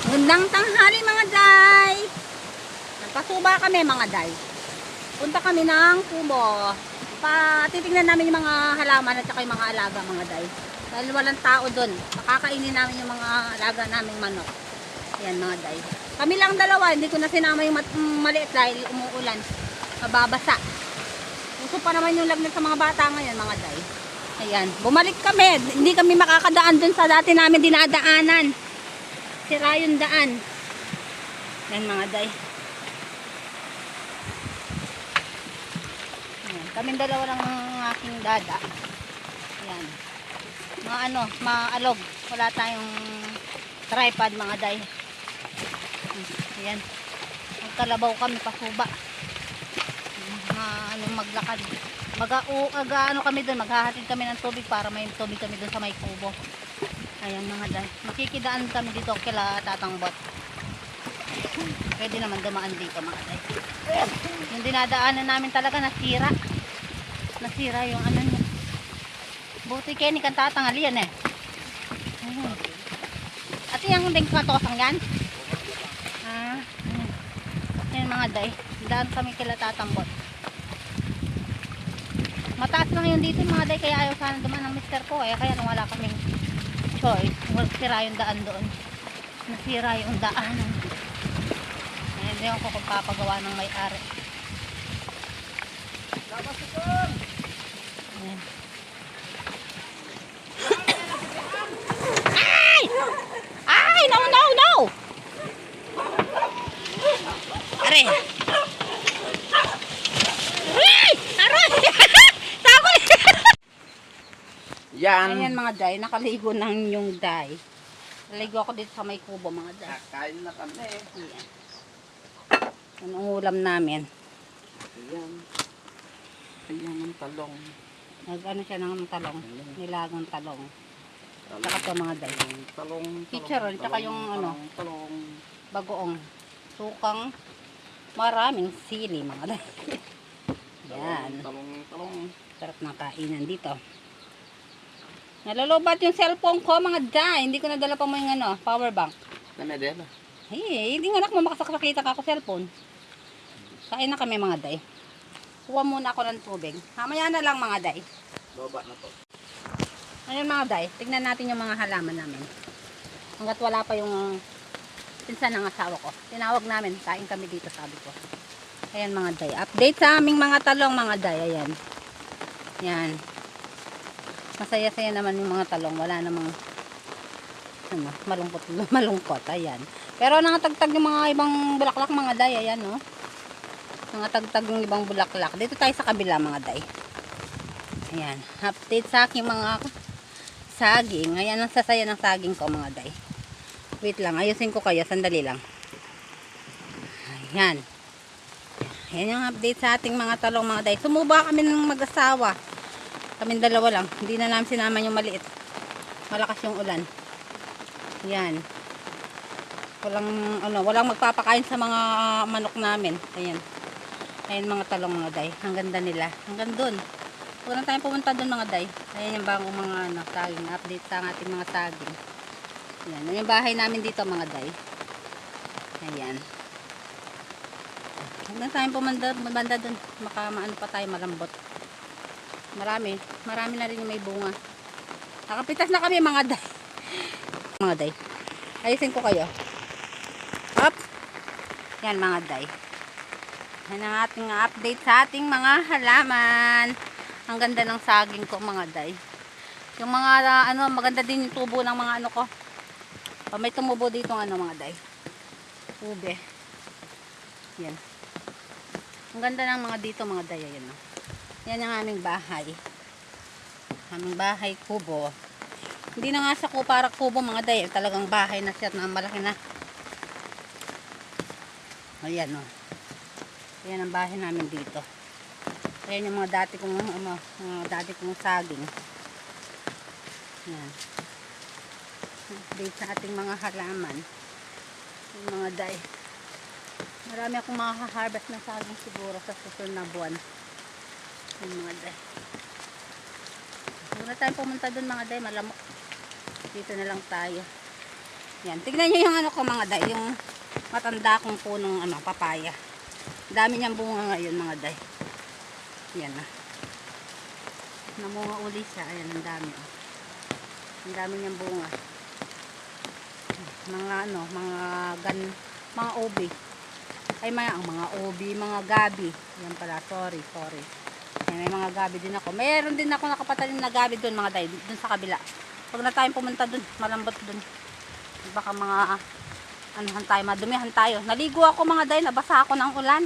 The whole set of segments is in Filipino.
Gandang tanghali mga day. Nagpasuba kami mga day. Punta kami ng Kubo. Titignan namin yung mga halaman at saka yung mga alaga mga day. Dahil walang tao doon. Makakainin namin yung mga alaga naming manok. Yan mga day. Kami lang dalawa. Hindi ko na sinama yung maliit dahil umuulan. Mababasa. Gusto pa naman yung lagnat sa mga bata ngayon mga day. Ayan. Bumalik kami. Hindi kami makakadaan doon sa dati namin dinadaanan. Sira yung daan. Yan mga day. Ayan. Kaming dalawa lang ng aking dada. Ayan. Maalog. Wala tayong tripod mga day. Ayan. Magkalabaw kami pasuba. Maglakad. Kami doon. Maghahatid kami ng tubig para may tubig kami doon sa may kubo. Ayan mga day. Makikidaan kami dito kila Tatangbot. Pwede naman dumaan dito mga day. Yung dinadaanan namin talaga nasira. Nasira yung ano niya. Buti Kenny kan tatangali yan eh. At yung ding katosang yan. Ayan mga day. Daan kami kila Tatangbot. Mataas lang yun dito mga day. Kaya ayaw sana dumaan ng mister ko eh. Kaya nung wala kaming choice, nasira yung daan doon. Nasira yung daan. Hindi ako kung papagawa ng may-ari. Ay! Ay! No! Are! Ay! Aray! Takot! Yan. Ayan mga day, nakaligo ng yung day. Naligo ako dito sa may kubo mga day. Kain na kami. Ayan. Yan ang ulam namin. Ayan. Ayan ang talong. Nag-ano siya ng talong. Nilagang talong. Saka ito mga day. Talong. Chicharon, tsaka yung Talong. bagoong. Sukang. Maraming sili mga day. Yan. Talong. Sarap ng kainan dito. Nalalobat yung cellphone ko mga day. Hindi ko nadala pa mo yung power bank. Namedela. Hindi nga anak mo makasakita ka ako cellphone. Kain na kami mga day. Kuha muna ako ng tubig. Mamaya na lang mga day. Baba na to. Ngayon mga day, tignan natin yung mga halaman namin. Hanggat wala pa yung pinsan ng asawa ko. Tinawag namin, kain kami dito sabi ko. Ayan mga day. Update sa aming mga talong mga day. Ayan. Yan. Masaya-saya naman yung mga talong. Wala namang malungkot. Ayan. Pero nangatagtag yung mga ibang bulaklak mga day. Ayan no. Nangatagtag yung ibang bulaklak. Dito tayo sa kabila mga day. Ayan. Update sa aking mga saging. Ayan ang sasaya ng saging ko mga day. Wait lang. Ayusin ko kayo. Sandali lang. Ayan. Ayan yung update sa ating mga talong mga day. Sumuba kami ng mag-asawa. Kaming dalawa lang. Hindi na namin sinama yung maliit. Malakas yung ulan. Ayan. Walang magpapakain sa mga manok namin. Ayan. Ayan mga talong mga day. Ang ganda nila. Hanggang dun. Huwag na tayong pumunta dun mga day. Ayan yung bagong mga saging. Update sa ating mga saging. Ayan. Yung bahay namin dito mga day. Ayan. Huwag na tayong pumunta dun. Maano pa tayo malambot. Marami na rin yung may bunga. Nakapitas na kami mga day. Mga day. Ayusin ko kayo. Up. Yan mga day. Yan ang ating update sa ating mga halaman. Ang ganda ng saging ko mga day. Yung mga maganda din yung tubo ng mga ko. May tumubo dito mga day. Ube. Yan. Ang ganda ng mga dito mga day. Ayan. Yan ang aming bahay. Aming bahay kubo. Hindi na nga sa para kubo mga day. Talagang bahay na siya na malaki na. Ayan o. Ayan ang bahay namin dito. Ayan yung mga dati kong saging. Ayan. Update sa ating mga halaman. Yung mga day. Marami akong makaka-harvest na saging siguro sa susunod na buwan. Yung mga day. Huwag na tayong pumunta dun mga day. Malamok. Dito na lang tayo. Yan, tignan nyo yung ano ko mga day, yung matanda kong punong ano, papaya. Dami niyang bunga ngayon mga day. Yan na. Namunga uli siya. Ayan, ang dami. Oh. Ang dami niyang bunga. Mga ano, mga obi. Ay, mga obi, mga gabi. Yan pala, sorry. Yan, may mga gabi din ako. Mayroon din ako nakapatalim na gabi doon mga day, doon sa kabila. Pag na tayong pumunta doon, malambot doon. Baka mga anuhan tayo, madumihan tayo. Naligo ako mga day, nabasa ako ng ulan.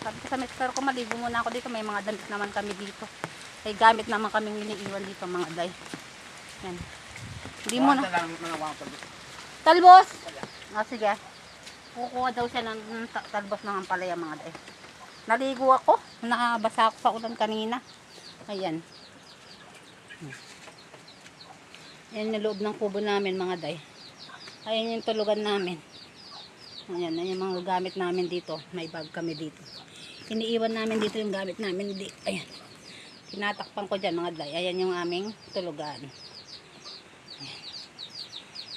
Sabi ko sa mister ko, maligo muna ako dito. May mga damit naman kami dito. May gamit naman kaming iniiwan dito mga day. Yan. Hindi mo na. Talbos! Sige. Kukuha daw siya ng talbos ng ampalaya mga day. Naligo ako. Nakabasa ako sa ulan kanina. Ayan. Ayan yung loob ng kubo namin mga day. Ayan yung tulugan namin. Ayan yung mga gamit namin dito. May bag kami dito. Iniiwan namin dito yung gamit namin. Ayan. Tinatakpan ko dyan mga day. Ayan yung aming tulugan. Ayan.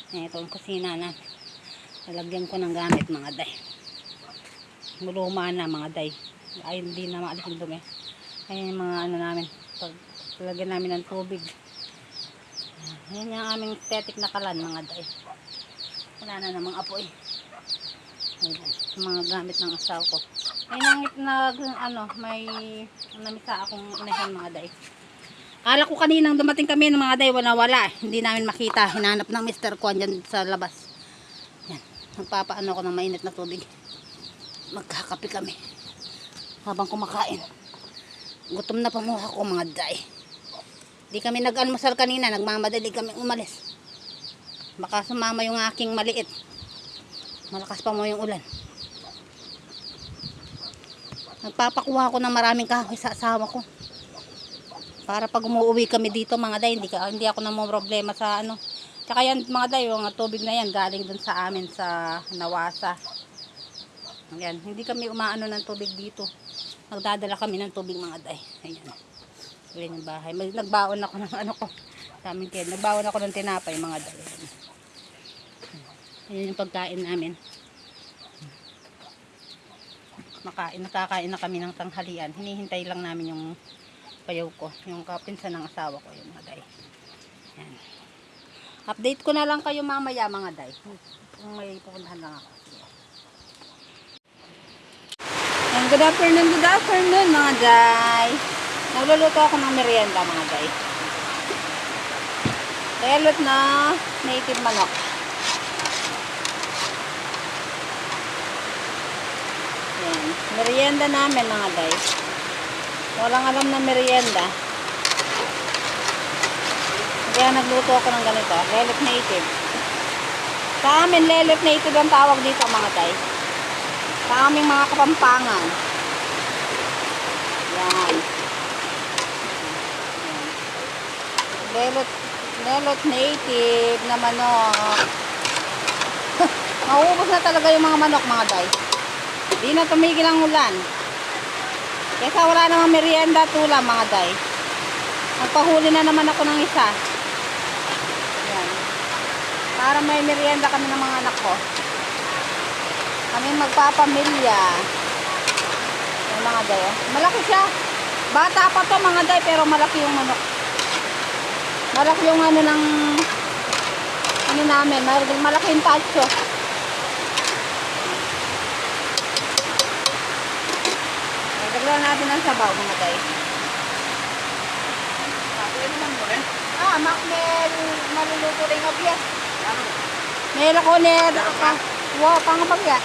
Ayan ito ang kusina na. Nalagyan ko ng gamit mga day. Muluma na mga day. Ay hindi na maalis yung dumi. Ayan yung mga ano namin. Lagyan namin ng tubig. Ayan yung aming tetik na kalan mga day. Wala na namang apoy. Ayan, mga gamit ng asawa ko. Ayan ang may namisa akong inahin mga day. Kala ko kaninang dumating kami ng mga day, wala. Hindi namin makita. Hinanap ng Mr. Kwan dyan sa labas. Yan. Magpapaano ko ng mainit na tubig. Magkakape kami. Habang kumakain. Gutom na pamuha ko mga day. Di kami nag-almusal kanina. Nagmamadali kami umalis. Baka sumama yung aking maliit. Malakas pa mo yung ulan. Nagpapakuha ako ng maraming kahoy sa asawa ko. Para pag umuwi kami dito mga day, hindi ako na problema sa ano. Tsaka yan mga day, yung tubig na yan galing dun sa amin sa Nawasa. Ayan, hindi kami umaano ng tubig dito. Magdadala kami ng tubig mga day. Ayan. Ayan yung bahay. Nagbaon ako ng ano ko. Daming kid. Nagbaon ako ng tinapay mga day. Ayan yung pagkain namin. Nakakain na kami ng tanghalian. Hinihintay lang namin yung payaw ko. Yung kapinsan ng asawa ko. Yung mga day. Ayan. Update ko na lang kayo mamaya mga day. Kung may pupuntahan lang ako. And good afternoon mga day. Nagluluto ako ng merienda mga day. Relot na native manok. Yan. Merienda namin mga day. Walang alam na merienda. Kaya nagluto ako ng ganito. Relot native. Sa amin, relot native ang tawag dito mga day. Sa aming mga kapampangan. Yan. Lelot native na manok. Mauubos na talaga yung mga manok mga day. Di na tumigil ang ulan. Kesa wala namang merienda tulang mga day. Magpahuli na naman ako ng isa. Yan. Para may merienda kami ng mga anak ko. Kami magpapamilya. Yung mga day. Malaki siya. Bata pa to mga day pero malaki yung manok. Malaki yung ano ng ano namin. Malaki yung tacho. Dagdagan natin ng sabaw mga day. Pwede naman mo rin. Makmel. Maluluto rin nga biya. Meron ko net. Wow, pangapagya.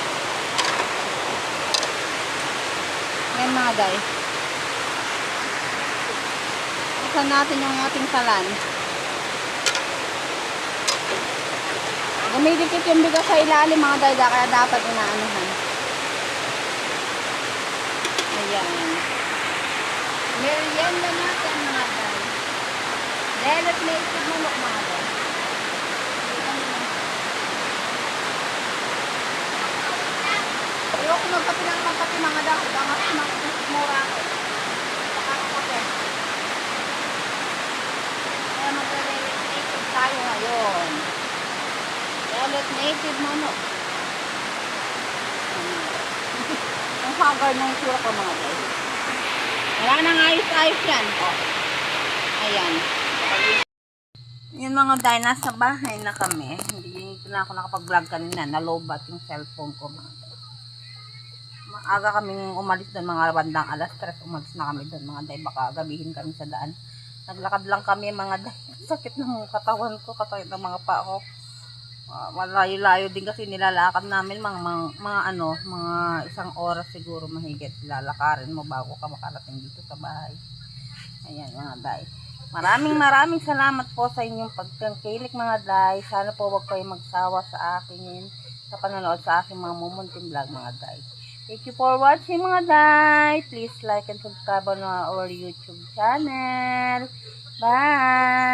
Yan mga day. Buksan natin yung ating salan. Dumidikit yung bigas sa ilalim mga day. Kaya dapat inaanuhan. Ayan. Merienda natin mga day. Relot native manok mga day. Ayoko magkapi ng magkapi mga day. Baka mura ako. Pakakape. Kaya mag-relot native tayo ngayon. What native mo, no? Ang hagar ng itsura ko, mga day. Wala nang ayos-ayos yan. Oh. Ayan. Yun mga day, nasa bahay na kami. Hindi na ako nakapag-vlog kanina. Nalobat yung cellphone ko, mga day. Maaga kaming umalis doon, mga bandang alas 3. Umalis na kami doon, mga day. Baka gabihin kami sa daan. Naglakad lang kami, mga day. Sakit ng katawan ko, sakit ng mga paa ko. Malayo-layo din kasi nilalakad namin mga isang oras siguro mahigit lalakarin mo bago ka makarating dito sa bahay. Ayan mga day. Maraming salamat po sa inyong pagtangkilik mga day. Sana po wag kayong magsawa sa akin sa panonood sa aking mga mumunting vlog mga day. Thank you for watching mga day. Please like and subscribe on our YouTube channel. Bye!